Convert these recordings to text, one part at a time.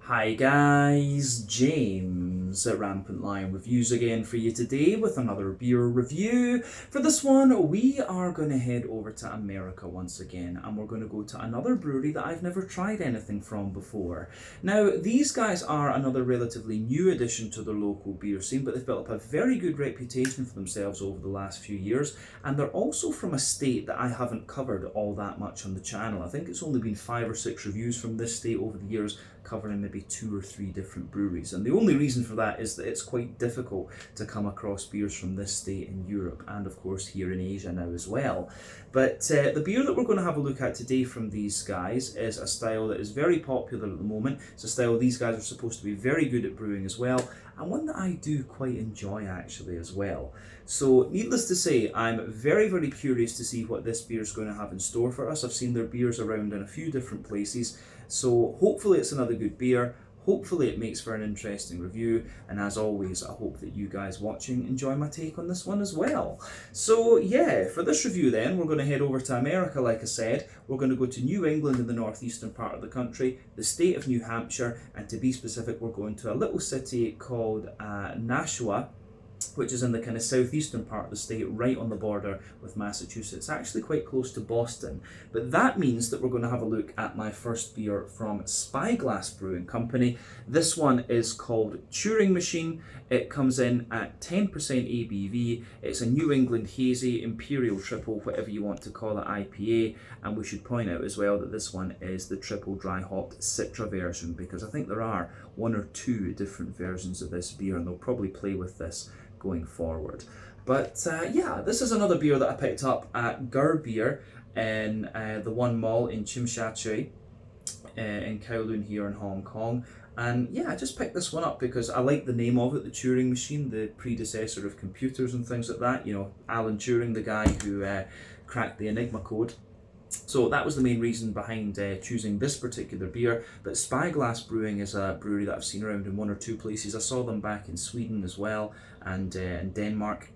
Hi guys, James at Rampant Lion Reviews again for you today with another beer review. For this one, we are going to head over to America once again, and we're going to go to another brewery that I've never tried anything from before. Now, these guys are another relatively new addition to the local beer scene, but they've built up a very good reputation for themselves over the last few years, and they're also from a state that I haven't covered all that much on the channel. I think it's only been 5 or 6 reviews from this state over the years, covering maybe 2 or 3 different breweries, and the only reason for that is that it's quite difficult to come across beers from this state in Europe and of course here in Asia now as well. But the beer that we're going to have a look at today from these guys is a style that is very popular at the moment. It's a style these guys are supposed to be very good at brewing as well, and one that I do quite enjoy actually as well. So needless to say, I'm very curious to see what this beer is going to have in store for us. I've seen their beers around in a few different places, so hopefully it's another good beer. Hopefully it makes for an interesting review, and as always, I hope that you guys watching enjoy my take on this one as well. So yeah, for this review then, we're going to head over to America like I said. We're going to go to New England in the northeastern part of the country, the state of New Hampshire, and to be specific, we're going to a little city called Nashua, which is in the kind of southeastern part of the state, right on the border with Massachusetts, actually quite close to Boston. But that means that we're going to have a look at my first beer from Spyglass Brewing Company. This one is called Turing Machine. It comes in at 10% ABV. It's a New England Hazy, Imperial Triple, whatever you want to call it, IPA. And we should point out as well that this one is the triple dry hopped Citra version, because I think there are 1 or 2 different versions of this beer, and they'll probably play with this going forward. But yeah, this is another beer that I picked up at Gur Beer in the One Mall in Chimshatchui in Kowloon here in Hong Kong. And yeah, I just picked this one up because I like the name of it, the Turing Machine, the predecessor of computers and things like that. You know, Alan Turing, the guy who cracked the Enigma code. So that was the main reason behind choosing this particular beer. But Spyglass Brewing is a brewery that I've seen around in 1 or 2 places. I saw them back in Sweden as well, and in Denmark.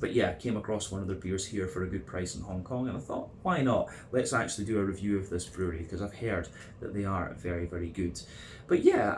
But yeah, came across one of their beers here for a good price in Hong Kong, and I thought, why not? Let's actually do a review of this brewery, because I've heard that they are very good. But yeah,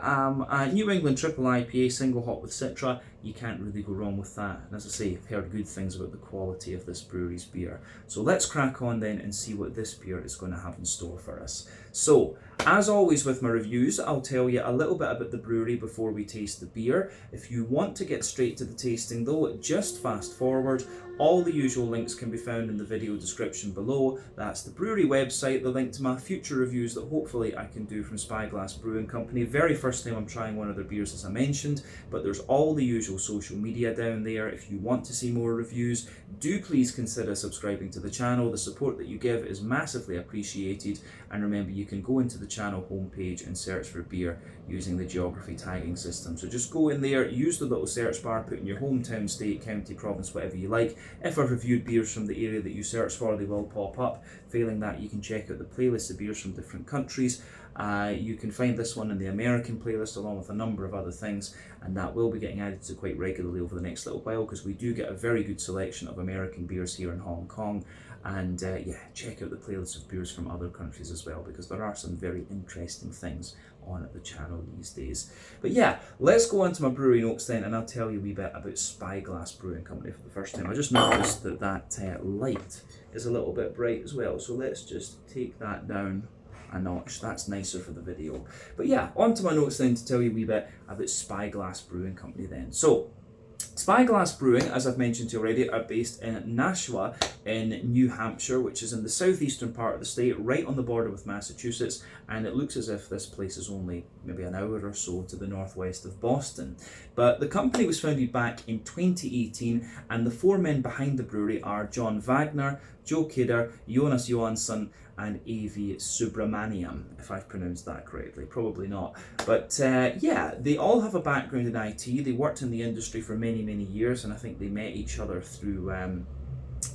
a New England Triple IPA, single hop with Citra, you can't really go wrong with that. And as I say, I've heard good things about the quality of this brewery's beer. So let's crack on then and see what this beer is going to have in store for us. So, as always with my reviews, I'll tell you a little bit about the brewery before we taste the beer. If you want to get straight to the tasting though, just fast forward. All the usual links can be found in the video description below. That's the brewery website, the link to my future reviews that hopefully I can do from Spyglass Brewing Company. Very first time I'm trying one of their beers, as I mentioned, but there's all the usual social media down there. If you want to see more reviews, do please consider subscribing to the channel. The support that you give is massively appreciated, and remember, you can go into the channel homepage and search for beer using the geography tagging system. So just go in there, use the little search bar, put in your hometown, state, county, province, whatever you like. If I've reviewed beers from the area that you search for, they will pop up. Failing that, you can check out the playlist of beers from different countries. You can find this one in the American playlist along with a number of other things, and that will be getting added to quite regularly over the next little while, because we do get a very good selection of American beers here in Hong Kong. And yeah, check out the playlist of beers from other countries as well, because there are some very interesting things on the channel these days. But yeah, let's go on to my brewery notes then, and I'll tell you a wee bit about Spyglass Brewing Company for the first time. I just noticed that that light is a little bit bright as well, so let's just take that down a notch. That's nicer for the video. But yeah, on to my notes then to tell you a wee bit about Spyglass Brewing Company then. So, Spyglass Brewing, as I've mentioned to you already, are based in Nashua in New Hampshire, which is in the southeastern part of the state, right on the border with Massachusetts, and it looks as if this place is only maybe an hour or so to the northwest of Boston. But the company was founded back in 2018, and the 4 men behind the brewery are John Wagner, Joe Kidder, Jonas Johansson, and A.V. Subramaniam, if I've pronounced that correctly. Probably not. But yeah, they all have a background in IT. They worked in the industry for many years, and I think they met each other through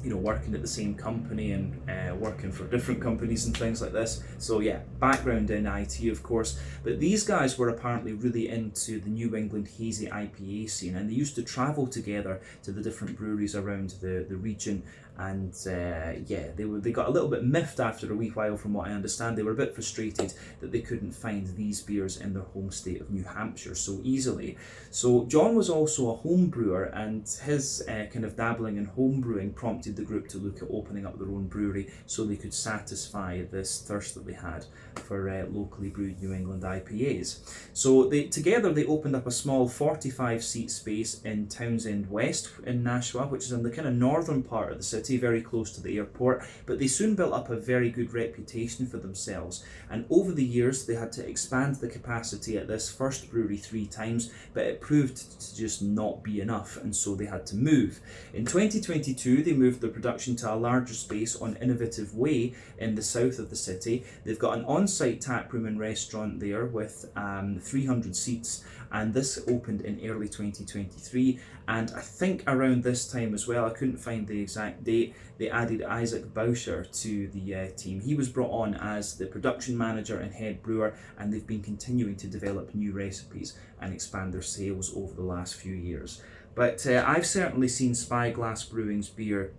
you know, working at the same company and working for different companies and things like this. So yeah, background in IT, of course. But these guys were apparently really into the New England Hazy IPA scene, and they used to travel together to the different breweries around the region And yeah, they got a little bit miffed after a wee while, from what I understand. They were a bit frustrated that they couldn't find these beers in their home state of New Hampshire so easily. So John was also a home brewer, and his kind of dabbling in home brewing prompted the group to look at opening up their own brewery so they could satisfy this thirst that they had for locally brewed New England IPAs. So together they opened up a small 45-seat space in Townsend West in Nashua, which is in the kind of northern part of the city, very close to the airport. But they soon built up a very good reputation for themselves, and over the years they had to expand the capacity at this first brewery 3 times, but it proved to just not be enough, and so they had to move. In 2022 they moved their production to a larger space on Innovative Way in the south of the city. They've got an on-site tap room and restaurant there with 300 seats, and this opened in early 2023. And I think around this time as well, I couldn't find the exact date, they added Isaac Boucher to the team. He was brought on as the production manager and head brewer, and they've been continuing to develop new recipes and expand their sales over the last few years. But I've certainly seen Spyglass Brewing's beer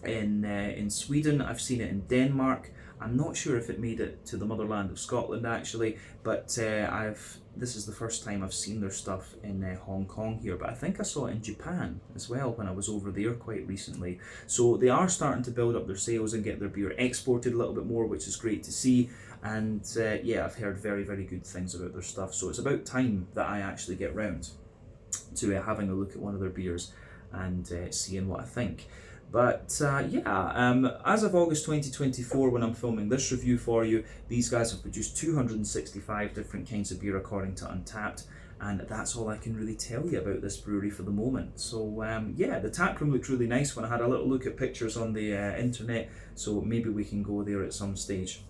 in Sweden. I've seen it in Denmark. I'm not sure if it made it to the motherland of Scotland actually, but this is the first time I've seen their stuff in Hong Kong here, but I think I saw it in Japan as well when I was over there quite recently. So they are starting to build up their sales and get their beer exported a little bit more, which is great to see. And yeah, I've heard very, very good things about their stuff. So it's about time that I actually get round to having a look at one of their beers and seeing what I think. But yeah, as of August 2024, when I'm filming this review for you, these guys have produced 265 different kinds of beer according to Untappd, and that's all I can really tell you about this brewery for the moment. So yeah, the tap room looked really nice when I had a little look at pictures on the internet, so maybe we can go there at some stage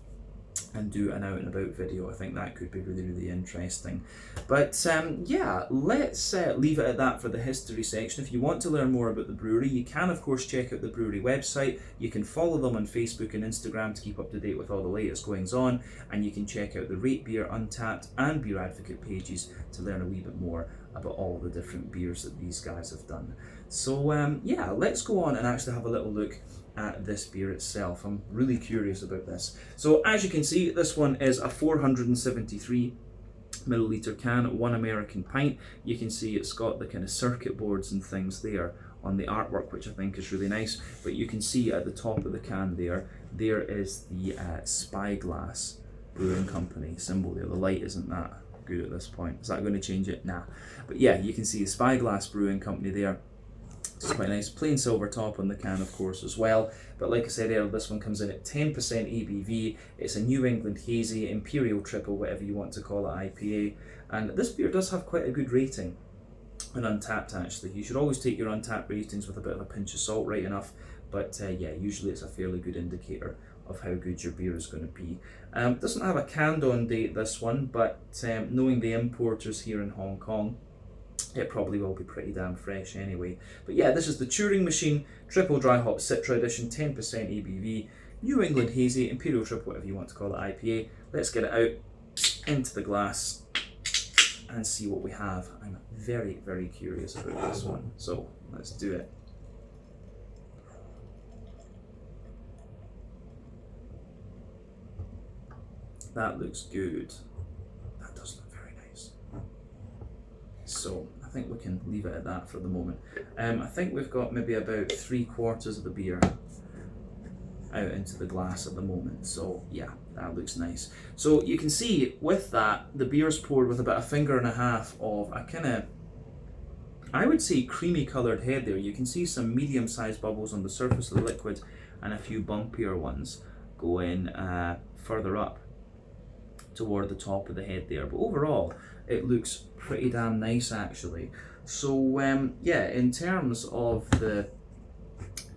and do an out and about video. I think that could be really, really interesting. But yeah, let's leave it at that for the history section. If you want to learn more about the brewery, you can of course check out the brewery website. You can follow them on Facebook and Instagram to keep up to date with all the latest goings on, and you can check out the Rate Beer, Untappd and Beer Advocate pages to learn a wee bit more about all the different beers that these guys have done. So yeah, let's go on and actually have a little look at this beer itself. I'm really curious about this. So as you can see, this one is a 473 milliliter can, 1 American pint. You can see it's got the kind of circuit boards and things there on the artwork, which I think is really nice. But you can see at the top of the can there is the Spyglass Brewing Company symbol there. The light isn't that good at this point. Is that going to change it? Nah. But yeah, you can see the Spyglass Brewing Company there. It's quite nice. Plain silver top on the can, of course, as well. But like I said earlier, this one comes in at 10% ABV. It's a New England Hazy, Imperial Triple, whatever you want to call it, IPA. And this beer does have quite a good rating on Untappd, actually. You should always take your Untappd ratings with a bit of a pinch of salt, right enough. But yeah, usually it's a fairly good indicator of how good your beer is going to be. Doesn't have a canned on date, this one, but knowing the importers here in Hong Kong, it probably will be pretty damn fresh anyway. But yeah, this is the Turing Machine Triple Dry Hop Citra Edition, 10% ABV, New England Hazy, Imperial Triple, whatever you want to call it, IPA. Let's get it out into the glass and see what we have. I'm very, very curious about this one, so let's do it. That looks good. That does look very nice. So I think we can leave it at that for the moment. I think we've got maybe about 3/4 of the beer out into the glass at the moment. So yeah, that looks nice. So you can see with that, the beer's poured with about 1.5 fingers of a kind of, I would say, creamy coloured head there. You can see some medium-sized bubbles on the surface of the liquid and a few bumpier ones going further up toward the top of the head there. But overall, it looks pretty damn nice actually. So yeah, in terms of the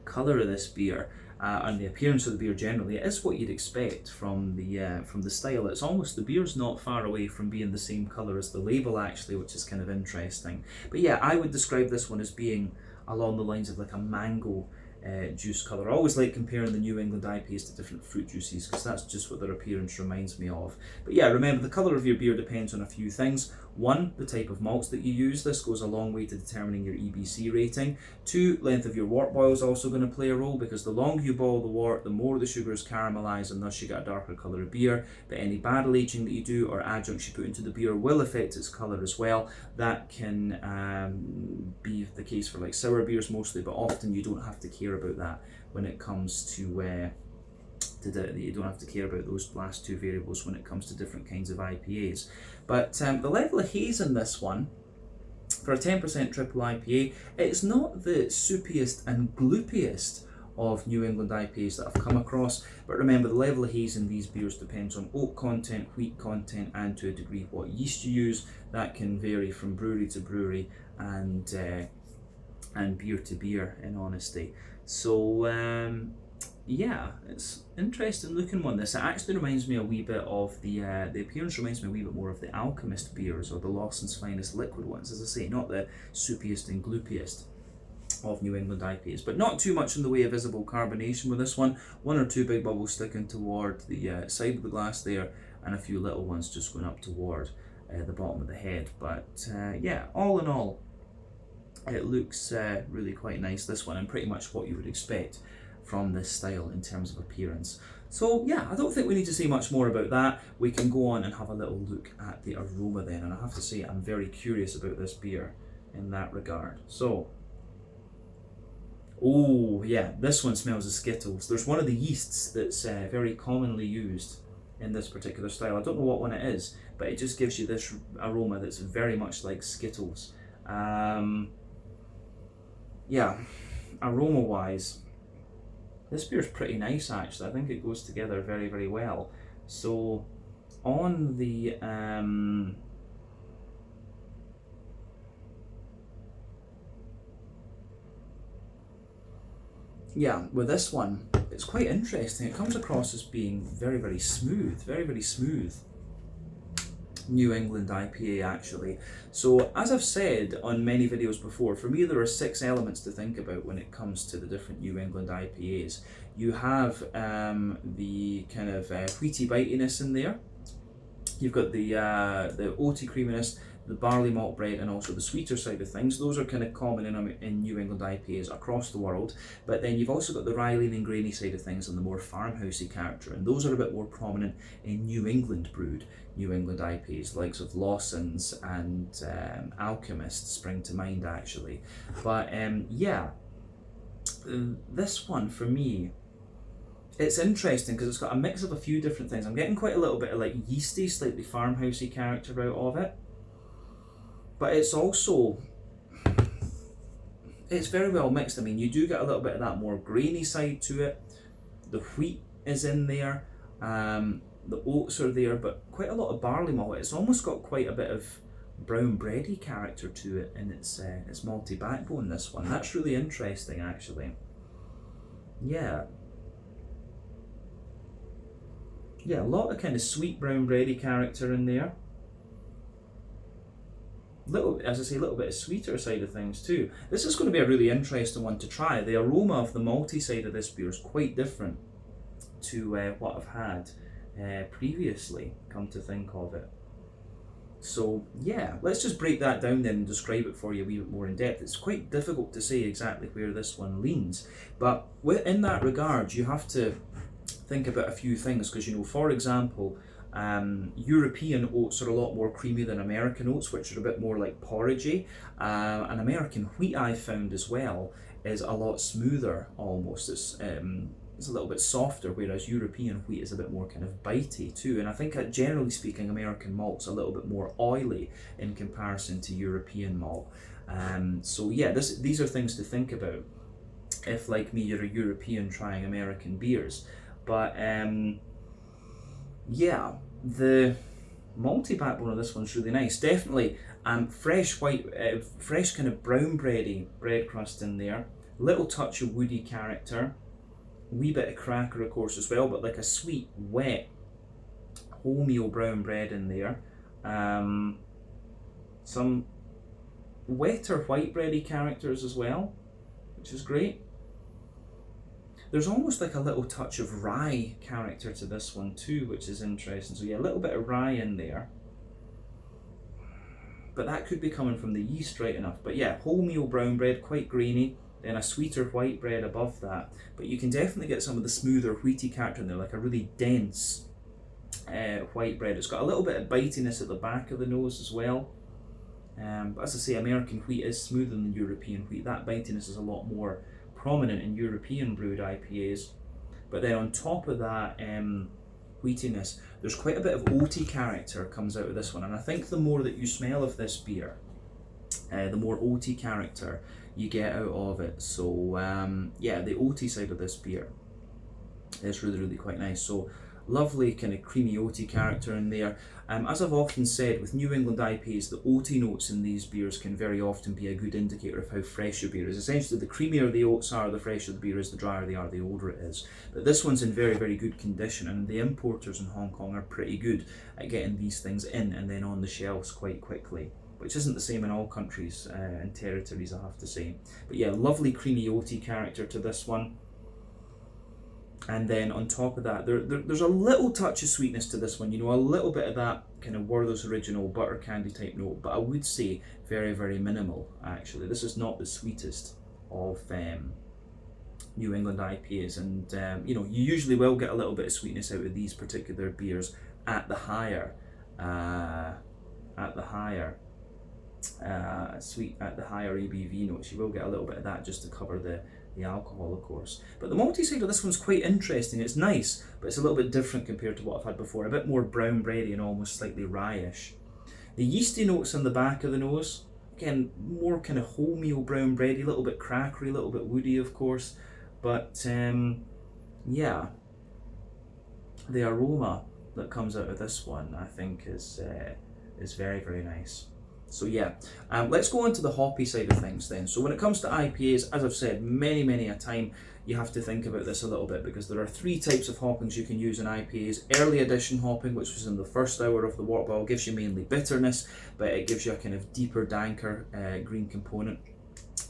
colour of this beer and the appearance of the beer generally, it is what you'd expect from the style. It's almost, the beer's not far away from being the same colour as the label actually, which is kind of interesting. But yeah, I would describe this one as being along the lines of like a mango juice colour. I always like comparing the New England IPAs to different fruit juices because that's just what their appearance reminds me of. But yeah, remember the colour of your beer depends on a few things. One, the type of malts that you use. This goes a long way to determining your EBC rating. Two, length of your wort boil is also going to play a role because the longer you boil the wort, the more the sugars caramelise and thus you get a darker colour of beer. But any barrel aging that you do or adjuncts you put into the beer will affect its colour as well. That can be the case for like sour beers mostly, but often you don't have to care about that when it comes to you don't have to care about those last two variables when it comes to different kinds of IPAs. But the level of haze in this one, for a 10% triple IPA, it's not the soupiest and gloopiest of New England IPAs that I've come across, but remember the level of haze in these beers depends on oak content, wheat content, and to a degree what yeast you use. That can vary from brewery to brewery and beer to beer, in honesty. So yeah, it's interesting looking one. This, it actually reminds me a wee bit of the appearance reminds me a wee bit more of the Alchemist beers or the Lawson's Finest liquid ones, as I say, not the soupiest and gloopiest of New England IPAs, but not too much in the way of visible carbonation with this one. One or two big bubbles sticking toward the side of the glass there, and a few little ones just going up toward the bottom of the head. But yeah, all in all, it looks really quite nice, this one, and pretty much what you would expect from this style in terms of appearance. So yeah, I don't think we need to say much more about that. We can go on and have a little look at the aroma then, and I have to say I'm very curious about this beer in that regard. So, oh yeah, this one smells of Skittles. There's one of the yeasts that's very commonly used in this particular style. I don't know what one it is, but it just gives you this aroma that's very much like Skittles. Yeah, aroma wise, this beer's pretty nice actually. I think it goes together very, very well. So on the yeah, with this one, it's quite interesting. It comes across as being very, very smooth, very, very smooth New England IPA actually. So as I've said on many videos before, for me there are 6 elements to think about when it comes to the different New England IPAs. You have the kind of wheaty bitiness in there. You've got the oaty creaminess, the barley malt bread, and also the sweeter side of things. Those are kind of common in New England IPAs across the world. But then you've also got the rye leaning grainy side of things and the more farmhousey character, and those are a bit more prominent in New England brewed New England IPAs, likes of Lawson's and Alchemist spring to mind actually. But yeah, this one for me, it's interesting because it's got a mix of a few different things. I'm getting quite a little bit of like yeasty, slightly farmhousey character out of it. But it's also, it's very well mixed. I mean, you do get a little bit of that more grainy side to it. The wheat is in there, the oats are there, but quite a lot of barley malt. It's almost got quite a bit of brown bready character to it in its malty backbone, this one. That's really interesting actually. Yeah. Yeah, a lot of kind of sweet brown bready character in there. Little, as I say, a little bit of sweeter side of things too. This is going to be a really interesting one to try. The aroma of the malty side of this beer is quite different to what I've had previously, come to think of it. So yeah, let's just break that down then and describe it for you a wee bit more in depth. It's quite difficult to say exactly where this one leans, but in that regard you have to think about a few things, because you know, for example, European oats are a lot more creamy than American oats, which are a bit more like porridgey. And American wheat, I found as well, is a lot smoother almost. It's a little bit softer, whereas European wheat is a bit more kind of bitey too. And I think generally speaking, American malt's a little bit more oily in comparison to European malt. So yeah, these are things to think about if, like me, you're a European trying American beers. But yeah, the malty backbone of this one's really nice. Definitely fresh white, fresh kind of brown bready bread crust in there. Little touch of woody character. Wee bit of cracker of course as well, but like a sweet, wet, wholemeal brown bread in there. Some wetter white bready characters as well, which is great. There's almost like a little touch of rye character to this one too, which is interesting. So yeah, a little bit of rye in there. But that could be coming from the yeast right enough. But yeah, wholemeal brown bread, quite grainy, then a sweeter white bread above that. But you can definitely get some of the smoother wheaty character in there, like a really dense white bread. It's got a little bit of bitiness at the back of the nose as well. But as I say, American wheat is smoother than European wheat. That bitiness is a lot more prominent in European brewed IPAs. But then on top of that wheatiness, there's quite a bit of oaty character comes out of this one. And I think the more that you smell of this beer, the more oaty character you get out of it. So yeah, the oaty side of this beer is really, really quite nice. So lovely kind of creamy oaty character in there. As I've often said, with New England IPAs, the oaty notes in these beers can very often be a good indicator of how fresh your beer is. Essentially, the creamier the oats are, the fresher the beer is, the drier they are, the older it is. But this one's in very, very good condition, and the importers in Hong Kong are pretty good at getting these things in and then on the shelves quite quickly, which isn't the same in all countries and territories, I have to say. But yeah, lovely creamy oaty character to this one. And then on top of that, there's a little touch of sweetness to this one, you know, a little bit of that kind of Werther's Original butter candy type note, but I would say very, very minimal, actually. This is not the sweetest of New England IPAs, and you know, you usually will get a little bit of sweetness out of these particular beers at the higher ABV notes. You will get a little bit of that just to cover the alcohol, of course. But the malty side of this one's quite interesting. It's nice, but it's a little bit different compared to what I've had before. A bit more brown bready and almost slightly rye-ish. The yeasty notes on the back of the nose, again, more kind of wholemeal brown bready, a little bit crackery, a little bit woody, of course. But yeah, the aroma that comes out of this one, I think, is very, very nice. So yeah, let's go on to the hoppy side of things then. So when it comes to IPAs, as I've said many a time, you have to think about this a little bit, because there are three types of hoppings you can use in IPAs. Early addition hopping, which was in the first hour of the wort boil, gives you mainly bitterness, but it gives you a kind of deeper, danker green component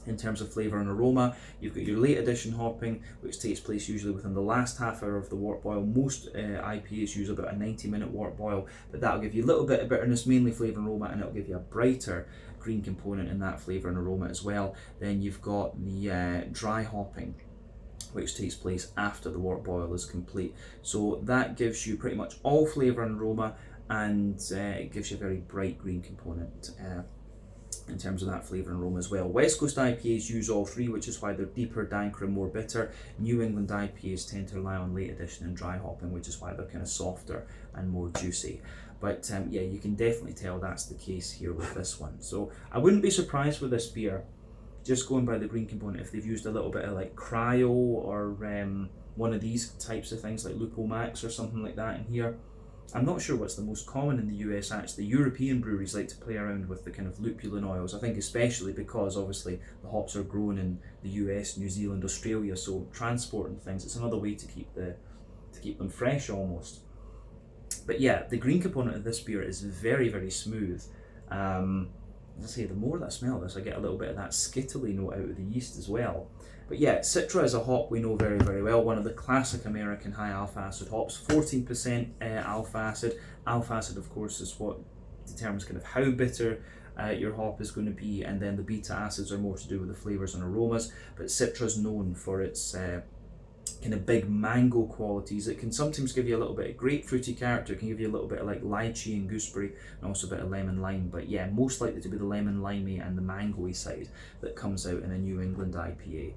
in terms of flavour and aroma. You've got your late addition hopping, which takes place usually within the last half hour of the wort boil. Most IPAs use about a 90-minute wort boil, but that'll give you a little bit of bitterness, mainly flavour and aroma, and it'll give you a brighter green component in that flavour and aroma as well. Then you've got the dry hopping, which takes place after the wort boil is complete. So that gives you pretty much all flavour and aroma, and it gives you a very bright green component in terms of that flavour and aroma as well. West Coast IPAs use all three, which is why they're deeper, danker and more bitter. New England IPAs tend to rely on late addition and dry hopping, which is why they're kind of softer and more juicy. But yeah, you can definitely tell that's the case here with this one. So I wouldn't be surprised with this beer, just going by the green component, if they've used a little bit of like cryo or one of these types of things like Lupo Max or something like that in here. I'm not sure what's the most common in the US actually. European breweries like to play around with the kind of lupulin oils, I think especially because obviously the hops are grown in the US, New Zealand, Australia, so transporting things, it's another way to keep them fresh almost. But yeah, the green component of this beer is very, very smooth. As I say, the more that I smell this, I get a little bit of that skittly note out of the yeast as well. But yeah, Citra is a hop we know very, very well, one of the classic American high alpha acid hops, 14% alpha acid. Alpha acid, of course, is what determines kind of how bitter your hop is going to be, and then the beta acids are more to do with the flavours and aromas. But Citra is known for its kind of big mango qualities. It can sometimes give you a little bit of grapefruity character, it can give you a little bit of like lychee and gooseberry, and also a bit of lemon lime. But yeah, most likely to be the lemon limey and the mangoey side that comes out in a New England IPA.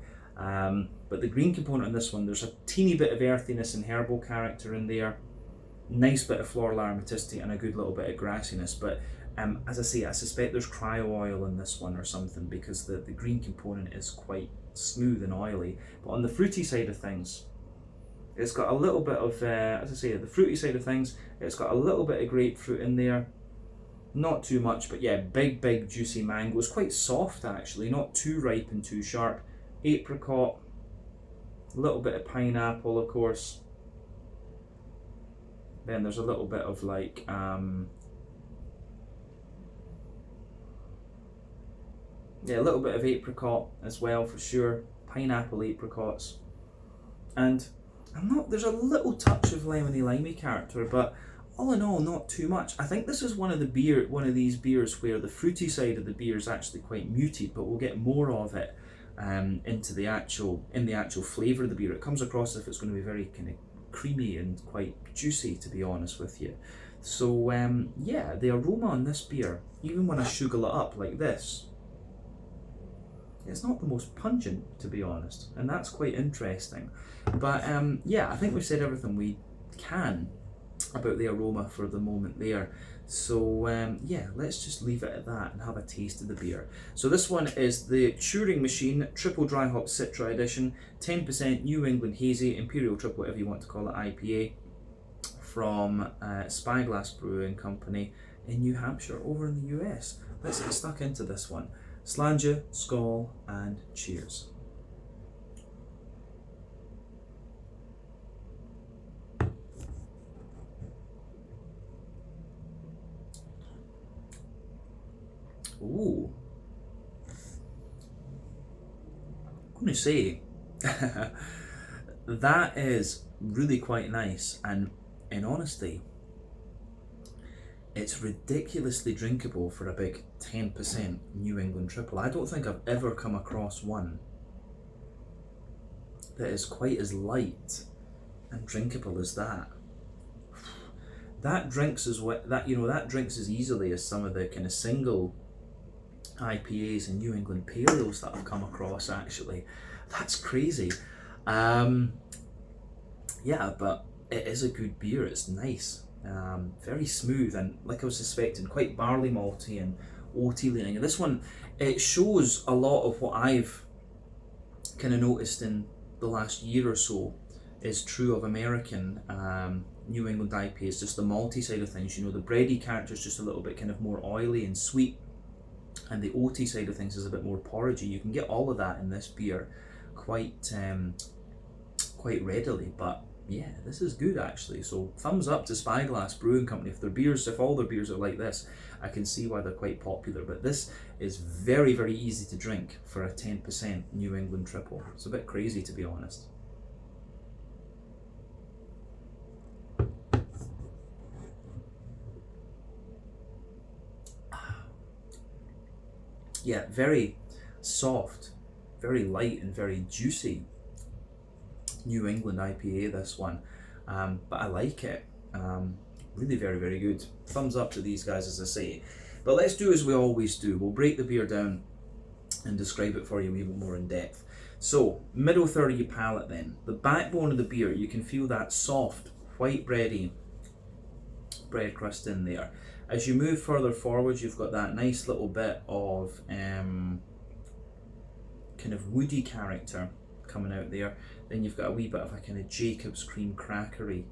But the green component in this one, there's a teeny bit of earthiness and herbal character in there, nice bit of floral aromaticity and a good little bit of grassiness. But as I say, I suspect there's cryo oil in this one or something, because the green component is quite smooth and oily. But on the fruity side of things, it's got a little bit of, as I say, the fruity side of things, it's got a little bit of grapefruit in there, not too much, but yeah, big juicy mango. It's quite soft actually, not too ripe and too sharp. Apricot, a little bit of pineapple, of course. Then there's a little bit of like yeah, a little bit of apricot as well for sure. Pineapple apricots. And there's a little touch of lemony limey character, but all in all, not too much. I think this is one of these beers where the fruity side of the beer is actually quite muted, but we'll get more of it into the actual flavour of the beer. It comes across as if it's going to be very kind of creamy and quite juicy, to be honest with you. So yeah, the aroma on this beer, even when I sugar it up like this, it's not the most pungent, to be honest, and that's quite interesting. But yeah, I think we've said everything we can about the aroma for the moment there. So yeah, let's just leave it at that and have a taste of the beer. So this one is the Turing Machine Triple Dry Hop Citra Edition, 10% New England Hazy, Imperial Triple, whatever you want to call it, IPA, from Spyglass Brewing Company in New Hampshire over in the US. Let's get stuck into this one. Slàinte, skål, and cheers. Ooh. I'm going to say that is really quite nice, and in honesty, it's ridiculously drinkable for a big 10% New England triple. I don't think I've ever come across one that is quite as light and drinkable as that. That drinks as easily as some of the kind of single IPAs and New England Pale Ales that I've come across, actually. That's crazy. Yeah, but it is a good beer. It's nice. Very smooth, and like I was suspecting, quite barley malty and oaty leaning. And this one, it shows a lot of what I've kind of noticed in the last year or so is true of American New England IPAs, just the malty side of things. You know, the bready character is just a little bit kind of more oily and sweet, and the oaty side of things is a bit more porridgey. You can get all of that in this beer quite readily, but yeah, this is good actually. So thumbs up to Spyglass Brewing Company. If all their beers are like this, I can see why they're quite popular. But this is very, very easy to drink for a 10% New England triple. It's a bit crazy, to be honest. Yeah, very soft, very light and very juicy New England IPA, this one, but I like it. Really very, very good. Thumbs up to these guys, as I say. But let's do as we always do. We'll break the beer down and describe it for you a wee bit more in depth. So, middle third of your palate then. The backbone of the beer, you can feel that soft, white bready bread crust in there. As you move further forward, you've got that nice little bit of kind of woody character coming out there. Then you've got a wee bit of a kind of Jacob's cream crackery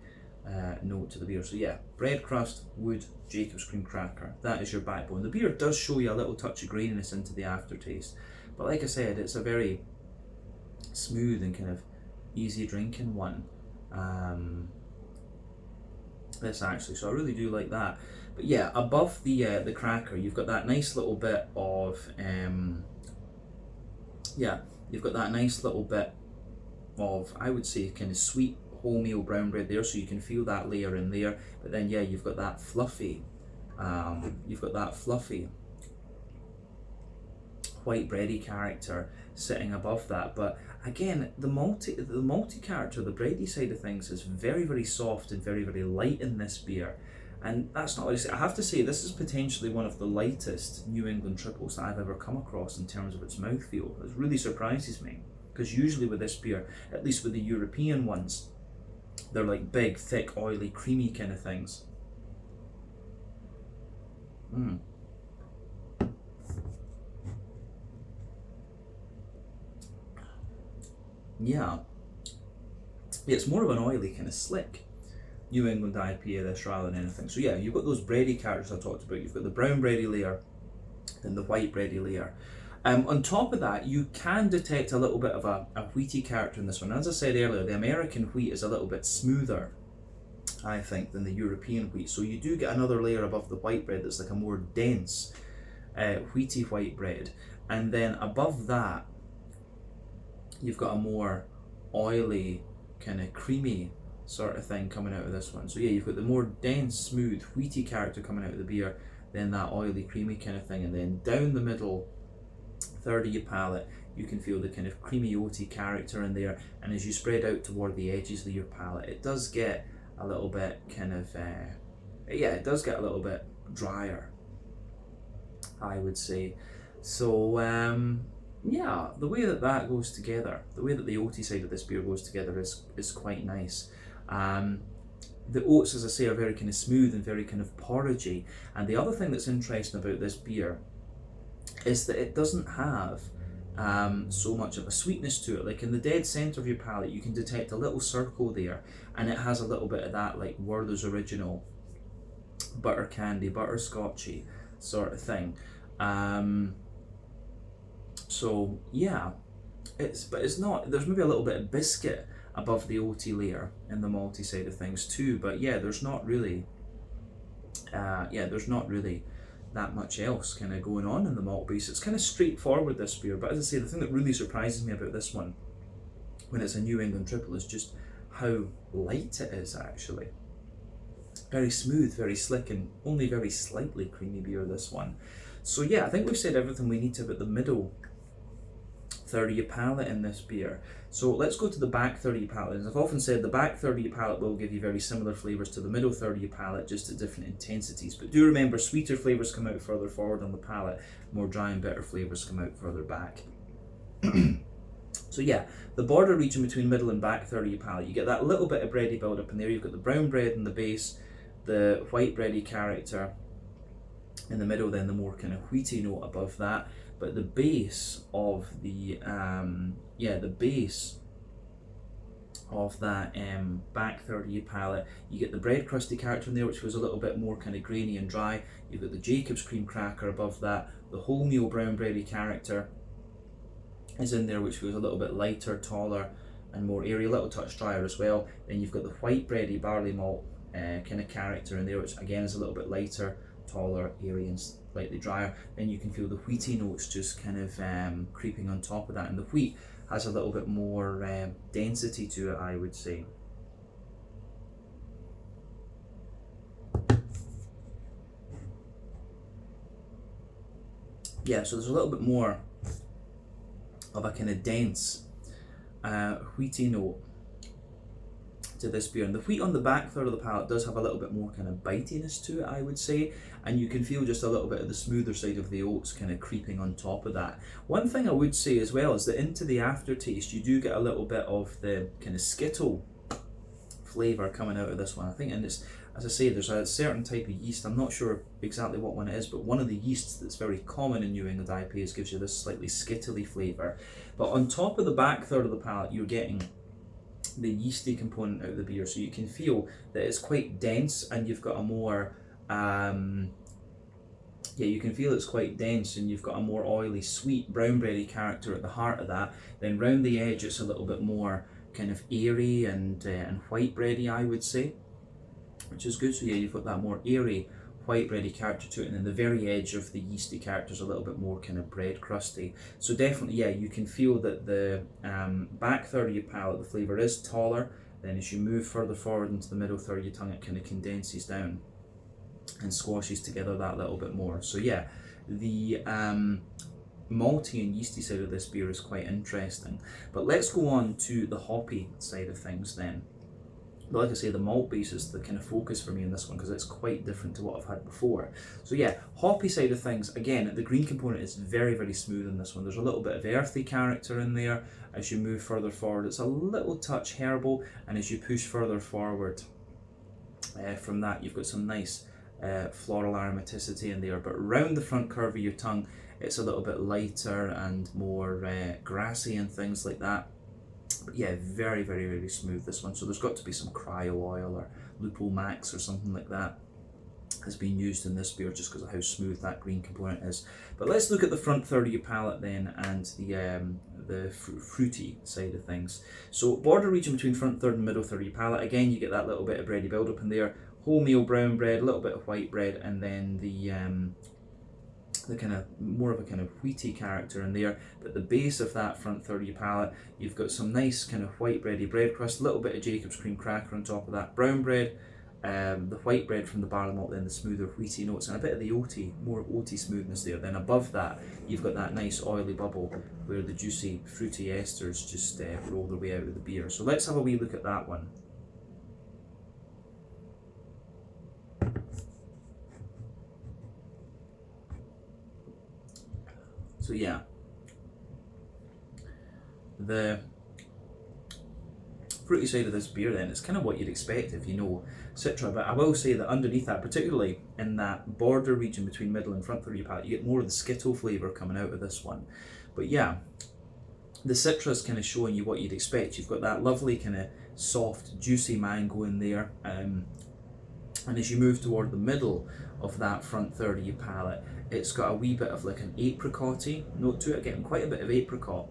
note to the beer. So yeah, bread crust, wood, Jacob's cream cracker. That is your backbone. The beer does show you a little touch of graininess into the aftertaste, but like I said, it's a very smooth and kind of easy drinking one. This actually, so I really do like that. But yeah, above the cracker, you've got that nice little bit of I would say kind of sweet wholemeal brown bread there, so you can feel that layer in there. But then yeah, you've got that fluffy white bready character sitting above that. But again, the malty character, the bready side of things, is very, very soft and very, very light in this beer. And that's not what I say. I have to say, this is potentially one of the lightest New England triples that I've ever come across in terms of its mouthfeel. It really surprises me, because usually with this beer, at least with the European ones, they're like big, thick, oily, creamy kind of things. Yeah, it's more of an oily kind of slick New England IPA this rather than anything. So yeah, you've got those bready characters I talked about. You've got the brown bready layer, then the white bready layer. On top of that, you can detect a little bit of a wheaty character in this one. As I said earlier, the American wheat is a little bit smoother, I think, than the European wheat. So you do get another layer above the white bread that's like a more dense, wheaty white bread. And then above that, you've got a more oily, kind of creamy sort of thing coming out of this one. So yeah, you've got the more dense, smooth, wheaty character coming out of the beer, then that oily, creamy kind of thing, and then down the middle third of your palate, you can feel the kind of creamy, oaty character in there, and as you spread out toward the edges of your palate, it does get a little bit kind of, it does get a little bit drier, I would say. So yeah, the way that goes together, the way that the oaty side of this beer goes together is quite nice. The oats, as I say, are very kind of smooth and very kind of porridgey. And the other thing that's interesting about this beer is that it doesn't have so much of a sweetness to it. Like in the dead centre of your palate, you can detect a little circle there, and it has a little bit of that like Werther's Original butter candy, butterscotchy sort of thing. So yeah, it's not. There's maybe a little bit of biscuit above the oaty layer in the malty side of things too, but yeah, there's not really that much else kind of going on in the malt base. It's kind of straightforward, this beer, but as I say, the thing that really surprises me about this one when it's a New England triple is just how light it is actually. Very smooth, very slick, and only very slightly creamy beer, this one. So yeah, I think we've said everything we need to about the middle third of your palate in this beer. So let's go to the back third of your palate. As I've often said, the back third of your palate will give you very similar flavours to the middle third of your palate, just at different intensities. But do remember, sweeter flavours come out further forward on the palate, more dry and bitter flavours come out further back. So yeah, the border region between middle and back third of your palate, you get that little bit of bready build up in there. You've got the brown bread in the base, the white bready character in the middle, then the more kind of wheaty note above that. But the base of the back third of your palate, you get the bread crusty character in there, which was a little bit more kind of grainy and dry. You've got the Jacob's cream cracker above that. The wholemeal brown bready character is in there, which was a little bit lighter, taller, and more airy, a little touch drier as well. Then you've got the white bready barley malt kind of character in there, which again is a little bit lighter, taller, airy, and slightly drier. Then you can feel the wheaty notes just kind of creeping on top of that, and the wheat has a little bit more density to it, I would say. Yeah, so there's a little bit more of a kind of dense wheaty note to this beer, and the wheat on the back third of the palate does have a little bit more kind of bitiness to it, I would say, and you can feel just a little bit of the smoother side of the oats kind of creeping on top of that. One thing I would say as well is that into the aftertaste you do get a little bit of the kind of Skittle flavour coming out of this one, I think, and it's, as I say, there's a certain type of yeast, I'm not sure exactly what one it is, but one of the yeasts that's very common in New England IPAs gives you this slightly skittly flavour. But on top of the back third of the palate, you're getting the yeasty component out of the beer, so you can feel that it's quite dense, and you've got a more you can feel it's quite dense, and you've got a more oily, sweet, brown bready character at the heart of that. Then round the edge it's a little bit more kind of airy and white bready, I would say, which is good. So yeah, you've got that more airy, white bready character to it, and then the very edge of the yeasty character is a little bit more kind of bread crusty. So definitely, yeah, you can feel that the back third of your palate, the flavour is taller. Then as you move further forward into the middle third of your tongue, it kind of condenses down and squashes together that little bit more. So yeah, the malty and yeasty side of this beer is quite interesting. But let's go on to the hoppy side of things then. But like I say, the malt base is the kind of focus for me in this one, because it's quite different to what I've had before. So yeah, hoppy side of things, again, the green component is very, very smooth in this one. There's a little bit of earthy character in there. As you move further forward, it's a little touch herbal, and as you push further forward from that, you've got some nice floral aromaticity in there. But round the front curve of your tongue, it's a little bit lighter and more grassy and things like that. But yeah, very, very, very smooth, this one. So there's got to be some cryo oil or Lupo Max or something like that has been used in this beer, just because of how smooth that green component is. But let's look at the front third of your palate then, and the fruity side of things. So border region between front third and middle third of your palate, again you get that little bit of bready build up in there. Wholemeal brown bread, a little bit of white bread, and then the the kind of more of a kind of wheaty character in there, but the base of that front third of your palate, you've got some nice kind of white bready bread crust, a little bit of Jacob's cream cracker on top of that brown bread, the white bread from the barley malt, then the smoother wheaty notes, and a bit of the oaty, more oaty smoothness there. Then above that, you've got that nice oily bubble where the juicy fruity esters just roll their way out of the beer. So let's have a wee look at that one. So yeah, the fruity side of this beer then, it's kind of what you'd expect if you know Citra, but I will say that underneath that, particularly in that border region between middle and front third of your palate, you get more of the Skittle flavour coming out of this one. But yeah, the Citra is kind of showing you what you'd expect. You've got that lovely kind of soft, juicy mango in there, and as you move toward the middle of that front third of your palate, it's got a wee bit of like an apricot-y note to it, getting quite a bit of apricot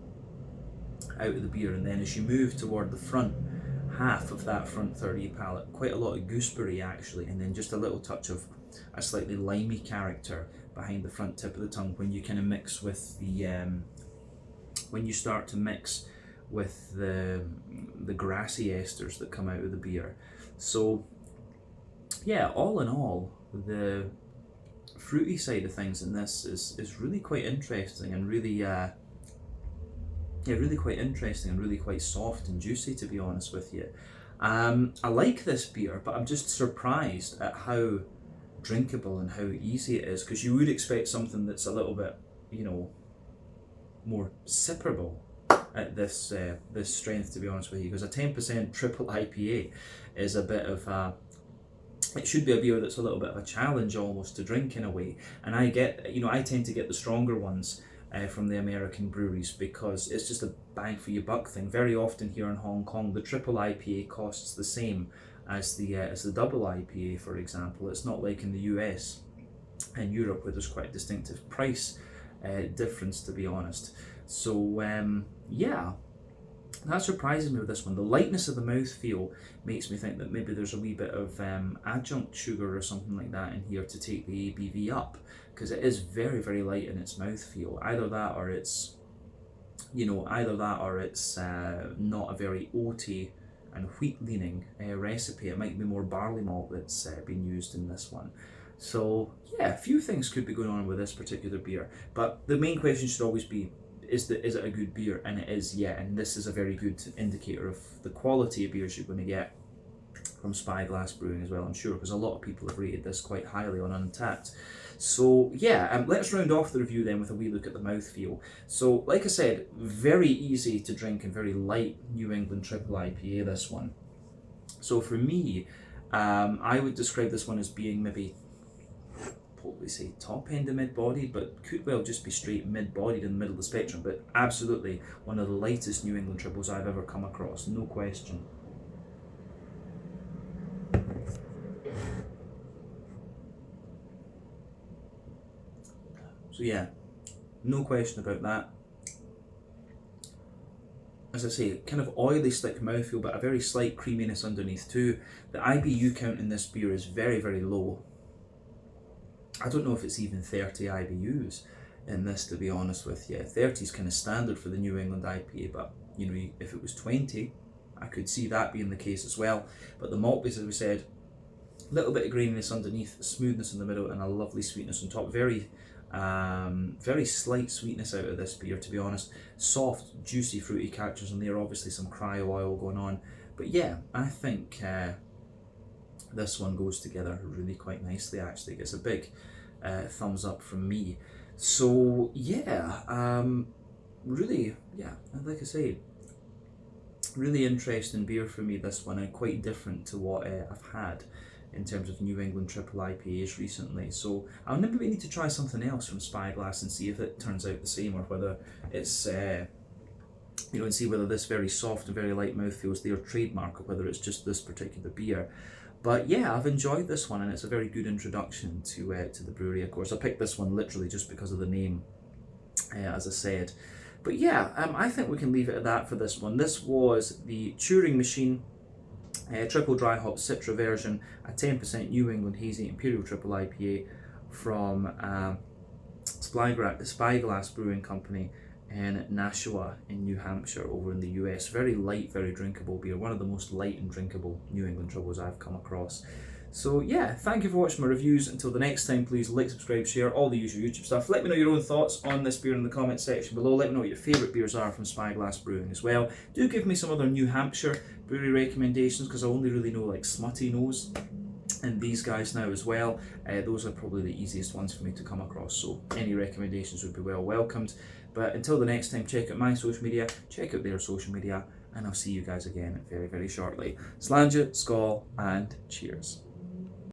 out of the beer. And then as you move toward the front half of that front third of your palate, quite a lot of gooseberry actually, and then just a little touch of a slightly limey character behind the front tip of the tongue when you kind of mix with the when you start to mix with the grassy esters that come out of the beer. So yeah, all in all, the fruity side of things in this is really quite interesting and really really quite interesting and really quite soft and juicy, to be honest with you. I like this beer, but I'm just surprised at how drinkable and how easy it is, because you would expect something that's a little bit, you know, more sipperable at this this strength, to be honest with you, because a 10% triple IPA is a bit of a, it should be a beer that's a little bit of a challenge almost to drink in a way. And I get, you know, I tend to get the stronger ones from the American breweries because it's just a bang for your buck thing. Very often here in Hong Kong, the triple IPA costs the same as the double IPA, for example. It's not like in the US and Europe where there's quite a distinctive price difference, to be honest. So yeah, that surprises me with this one. The lightness of the mouthfeel makes me think that maybe there's a wee bit of adjunct sugar or something like that in here to take the ABV up, because it is very, very light in its mouthfeel. Either that or it's, you know, not a very oaty and wheat leaning recipe. It might be more barley malt that's been used in this one. So yeah, a few things could be going on with this particular beer, but the main question should always be, is it a good beer? And it is, yeah, and this is a very good indicator of the quality of beers you're going to get from Spyglass Brewing as well, I'm sure, because a lot of people have rated this quite highly on Untappd. So yeah, let's round off the review then with a wee look at the mouthfeel. So like I said, very easy to drink and very light New England triple IPA, this one. So for me, I would describe this one as being maybe, probably say top end of mid-bodied, but could well just be straight mid-bodied in the middle of the spectrum, but absolutely one of the lightest New England triples I've ever come across, no question. So yeah, no question about that. As I say, kind of oily, slick mouthfeel, but a very slight creaminess underneath too. The IBU count in this beer is very, very low. I don't know if it's even 30 IBUs in this, to be honest with you. 30 is kind of standard for the New England IPA, but you know, if it was 20, I could see that being the case as well. But the malt base, as we said, a little bit of graininess underneath, smoothness in the middle, and a lovely sweetness on top. Very slight sweetness out of this beer, to be honest. Soft, juicy, fruity characters in there. Obviously some cryo oil going on. But yeah, I think this one goes together really quite nicely, actually. It gets a big thumbs up from me. So yeah, really, yeah, like I say, really interesting beer for me, this one, and quite different to what I've had in terms of New England triple IPAs recently. So I'll maybe need to try something else from Spyglass and see if it turns out the same, or whether it's you know, and see whether this very soft and very light mouthfeel is their trademark, or whether it's just this particular beer. But yeah, I've enjoyed this one, and it's a very good introduction to the brewery. Of course, I picked this one literally just because of the name, as I said. But yeah, I think we can leave it at that for this one. This was the Turing Machine triple dry hop Citra version, a 10% New England Hazy Imperial Triple IPA from Spyglass Brewing Company in Nashua in New Hampshire over in the US. Very light, very drinkable beer. One of the most light and drinkable New England troubles I've come across. So yeah, thank you for watching my reviews. Until the next time, please like, subscribe, share, all the usual YouTube stuff. Let me know your own thoughts on this beer in the comment section below. Let me know what your favourite beers are from Spyglass Brewing as well. Do give me some other New Hampshire brewery recommendations, because I only really know like Smutty Nose and these guys now as well. Those are probably the easiest ones for me to come across, so any recommendations would be well welcomed. But until the next time, check out my social media, check out their social media, and I'll see you guys again very, very shortly. Slàinte, skål, and cheers.